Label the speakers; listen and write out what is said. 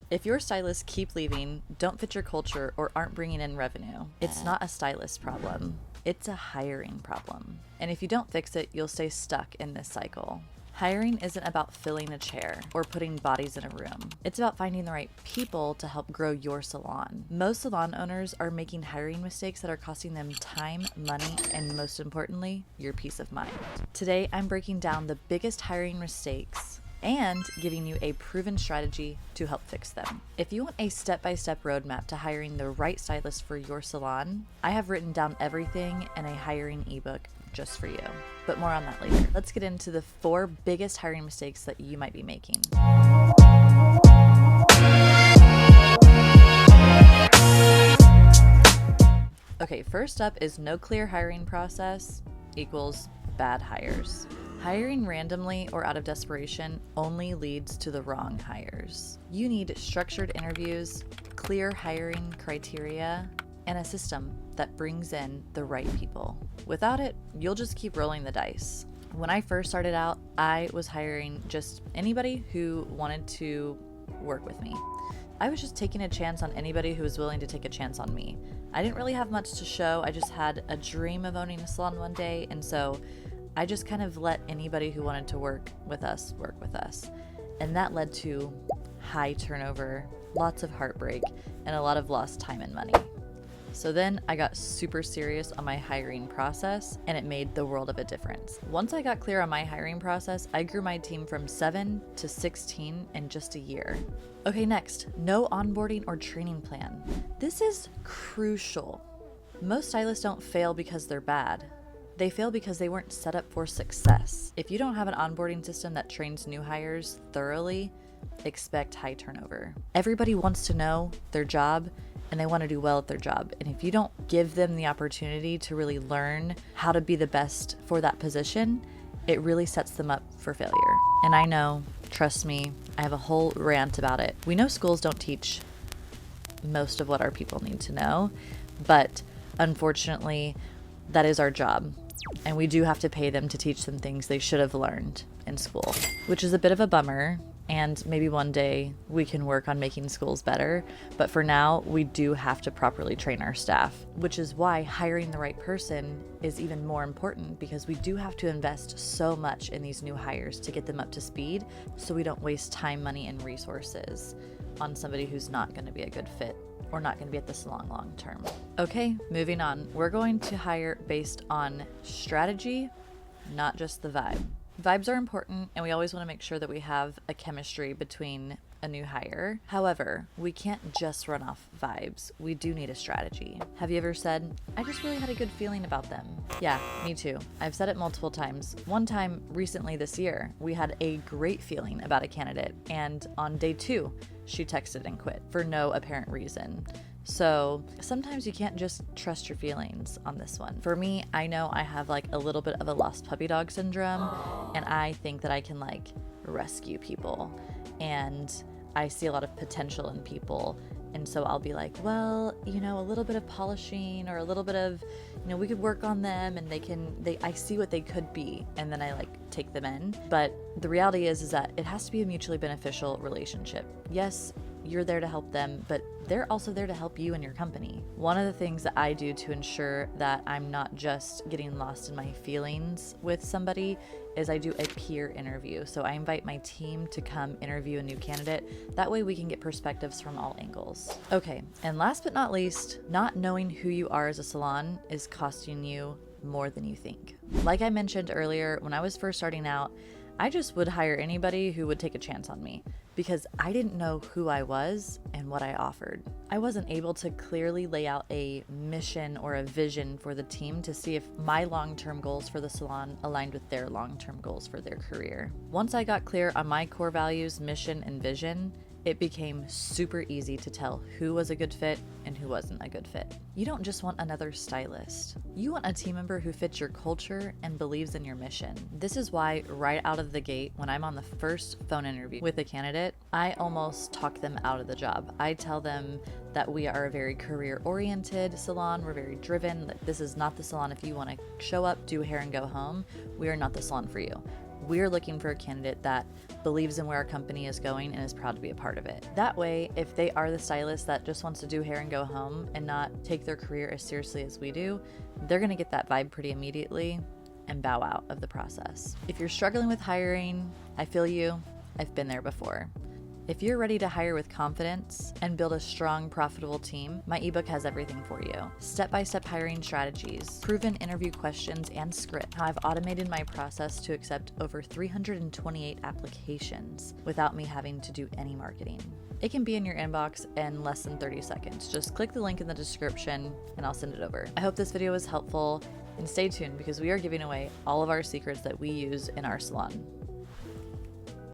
Speaker 1: If your stylists keep leaving, don't fit your culture, or aren't bringing in revenue, it's not a stylist problem. It's a hiring problem. And if you don't fix it, you'll stay stuck in this cycle. Hiring isn't about filling a chair or putting bodies in a room. It's about finding the right people to help grow your salon. Most salon owners are making hiring mistakes that are costing them time, money, and most importantly, your peace of mind. Today, I'm breaking down the biggest hiring mistakes and giving you a proven strategy to help fix them. If you want a step-by-step roadmap to hiring the right stylist for your salon, I have written down everything in a hiring ebook just for you. But more on that later. Let's get into the 4 biggest hiring mistakes that you might be making. Okay, first up is no clear hiring process equals bad hires. Hiring randomly or out of desperation only leads to the wrong hires. You need structured interviews, clear hiring criteria, and a system that brings in the right people. Without it, you'll just keep rolling the dice. When I first started out, I was hiring just anybody who wanted to work with me. I was just taking a chance on anybody who was willing to take a chance on me. I didn't really have much to show. I just had a dream of owning a salon one day, and so I just kind of let anybody who wanted to work with us. And that led to high turnover, lots of heartbreak, and a lot of lost time and money. So then I got super serious on my hiring process, and it made the world of a difference. Once I got clear on my hiring process, I grew my team from 7 to 16 in just a year. Okay, next, no onboarding or training plan. This is crucial. Most stylists don't fail because they're bad. They fail because they weren't set up for success. If you don't have an onboarding system that trains new hires thoroughly, expect high turnover. Everybody wants to know their job and they want to do well at their job. And if you don't give them the opportunity to really learn how to be the best for that position, it really sets them up for failure. And I know, trust me, I have a whole rant about it. We know schools don't teach most of what our people need to know, but unfortunately, that is our job. And we do have to pay them to teach them things they should have learned in school, which is a bit of a bummer. And maybe one day we can work on making schools better. But for now, we do have to properly train our staff, which is why hiring the right person is even more important, because we do have to invest so much in these new hires to get them up to speed so we don't waste time, money, and resources on somebody who's not going to be a good fit or not going to be at the salon long term. Okay, moving on. We're going to hire based on strategy, not just the vibe. Vibes are important, and we always want to make sure that we have a chemistry between a new hire. However, we can't just run off vibes. We do need a strategy. Have you ever said, I just really had a good feeling about them? Yeah, me too. I've said it multiple times. One time recently this year, we had a great feeling about a candidate, and on day 2, she texted and quit for no apparent reason. So sometimes you can't just trust your feelings on this one. For me, I know I have like a little bit of a lost puppy dog syndrome, and I think that I can like rescue people, and I see a lot of potential in people. And so I'll be like, well, you know, a little bit of polishing or a little bit of, you know, we could work on them, and I see what they could be, and then I like take them in. But the reality is that it has to be a mutually beneficial relationship. Yes, you're there to help them, but they're also there to help you and your company. One of the things that I do to ensure that I'm not just getting lost in my feelings with somebody is I do a peer interview. So I invite my team to come interview a new candidate. That way we can get perspectives from all angles. Okay, and last but not least, not knowing who you are as a salon is costing you more than you think. Like I mentioned earlier, when I was first starting out, I just would hire anybody who would take a chance on me because I didn't know who I was and what I offered. I wasn't able to clearly lay out a mission or a vision for the team to see if my long-term goals for the salon aligned with their long-term goals for their career. Once I got clear on my core values, mission, and vision, it became super easy to tell who was a good fit and who wasn't a good fit. You don't just want another stylist. You want a team member who fits your culture and believes in your mission. This is why right out of the gate, when I'm on the first phone interview with a candidate, I almost talk them out of the job. I tell them that we are a very career-oriented salon. We're very driven. This is not the salon if you want to show up, do hair, and go home. We are not the salon for you. We're looking for a candidate that believes in where our company is going and is proud to be a part of it. That way, if they are the stylist that just wants to do hair and go home and not take their career as seriously as we do, they're going to get that vibe pretty immediately and bow out of the process. If you're struggling with hiring, I feel you. I've been there before. If you're ready to hire with confidence and build a strong, profitable team, my ebook has everything for you. Step-by-step hiring strategies, proven interview questions and script, how I've automated my process to accept over 328 applications without me having to do any marketing. It can be in your inbox in less than 30 seconds. Just click the link in the description and I'll send it over. I hope this video was helpful, and stay tuned because we are giving away all of our secrets that we use in our salon.